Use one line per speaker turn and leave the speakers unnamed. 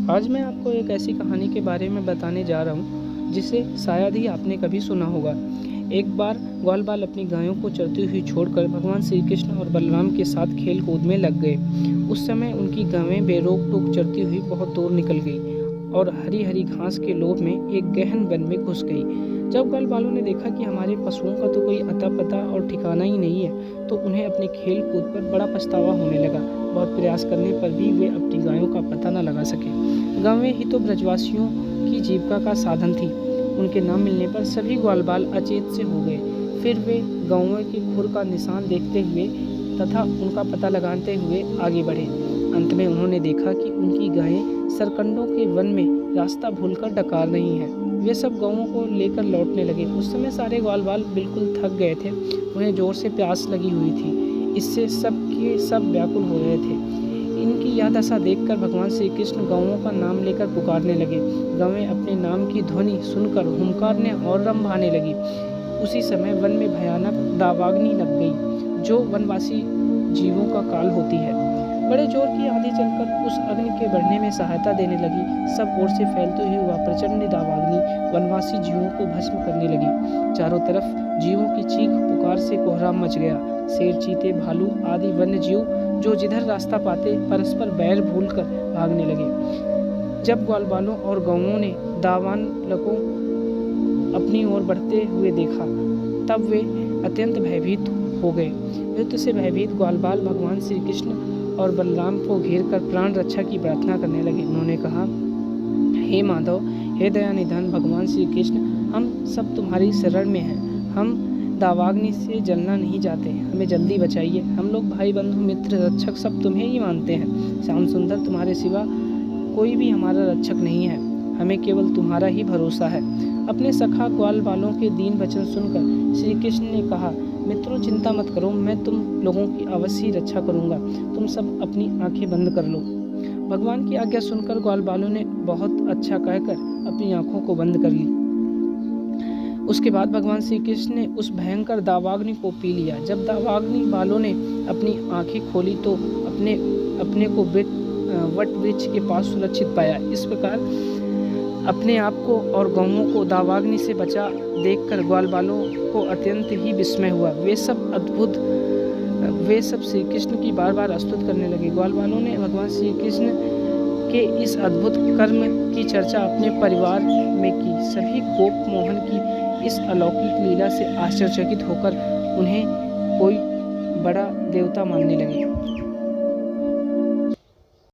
आज मैं आपको एक ऐसी कहानी के बारे में बताने जा रहा हूँ जिसे शायद ही आपने कभी सुना होगा। एक बार ग्वालबाल अपनी गायों को चरती हुई छोड़कर भगवान श्री कृष्ण और बलराम के साथ खेल कूद में लग गए। उस समय उनकी गायें बेरोक टोक चरती हुई बहुत दूर निकल गई और हरी हरी घास के लोभ में एक गहन वन में घुस गई। जब ग्वालबालों ने देखा कि हमारे पशुओं का तो कोई अता पता और ठिकाना ही नहीं है, तो उन्हें अपने खेल कूद पर बड़ा पछतावा होने लगा। बहुत प्रयास करने पर भी वे अपनी गायों का पता न लगा सके। गायें ही तो ब्रजवासियों की जीविका का साधन थी। उनके न मिलने पर सभी ग्वालबाल अचेत से हो गए। फिर वे गायों के खुर का निशान देखते हुए तथा उनका पता लगाते हुए आगे बढ़े। अंत में उन्होंने देखा कि उनकी गायें सरकंडों के वन में रास्ता भूलकर डकार रही हैं। वे सब गायों को लेकर लौटने लगे। उस समय सारे ग्वालबाल बिल्कुल थक गए थे। उन्हें जोर से प्यास लगी हुई थी। इससे सब के सब व्याकुल हो रहे थे। इनकी यह दशा देखकर भगवान श्री कृष्ण गायों का नाम लेकर पुकारने लगे। गायें अपने नाम की ध्वनि सुनकर हुंकारने और रंभाने लगी। उसी समय वन में भयानक दावाग्नि लग गई, जो वनवासी जीवों का काल होती है। बड़े जोर की आंधी चलकर उस अग्नि के बढ़ने में सहायता देने लगी। सब ओर से फैलते हुए वह प्रचंड दावाग्नि वनवासी जीवों को भस्म करने लगी। चारों तरफ जीवों की चीख पुकार से कोहराम मच गया। शेर, चीते, भालू आदि वन्य जीव जो जिधर रास्ता पाते परस्पर बैर भूलकर भागने लगे। जब ग्वालबालों और गौओं ने दावानलों अपनी ओर बढ़ते हुए देखा, तब वे अत्यंत भयभीत हो गए। युद्ध से भयभीत ग्वालबाल भगवान श्री कृष्ण और बलराम को घेर कर प्राण रक्षा की प्रार्थना करने लगे। उन्होंने कहा, हे माधव, हे दया निधान भगवान श्री कृष्ण, हम सब तुम्हारी शरण में हैं। हम दावाग्नि से जलना नहीं चाहते, हमें जल्दी बचाइए। हम लोग भाई बंधु मित्र रक्षक सब तुम्हें ही मानते हैं। श्याम सुंदर, तुम्हारे सिवा कोई भी हमारा रक्षक नहीं है। हमें केवल तुम्हारा ही भरोसा है। अपने सखा ग्वालबालों के दीन वचन सुनकर श्री कृष्ण ने कहा, मित्रों, चिंता मत करो, मैं तुम लोगों की अवश्य रक्षा करूंगा। तुम सब अपनी आंखें बंद कर लो। भगवान की आज्ञा सुनकर ग्वालबालों ने बहुत अच्छा कहकर अपनी आंखों को बंद कर ली। उसके बाद भगवान श्री कृष्ण ने उस भयंकर दावाग्नि को पी लिया। जब दावाग्नि बालों ने अपनी आंखें खोली तो अपने को वट वृक्ष के पास सुरक्षित पाया। इस प्रकार अपने आप को और गौओं को दावाग्नि से बचा देखकर ग्वालबालों को अत्यंत ही विस्मय हुआ। वे सब श्री कृष्ण की बार बार स्तुति करने लगे। ग्वालबालों ने भगवान श्री कृष्ण के इस अद्भुत कर्म की चर्चा अपने परिवार में की। सभी गोप मोहन की इस अलौकिक लीला से आश्चर्यचकित होकर उन्हें कोई बड़ा देवता मानने लगे।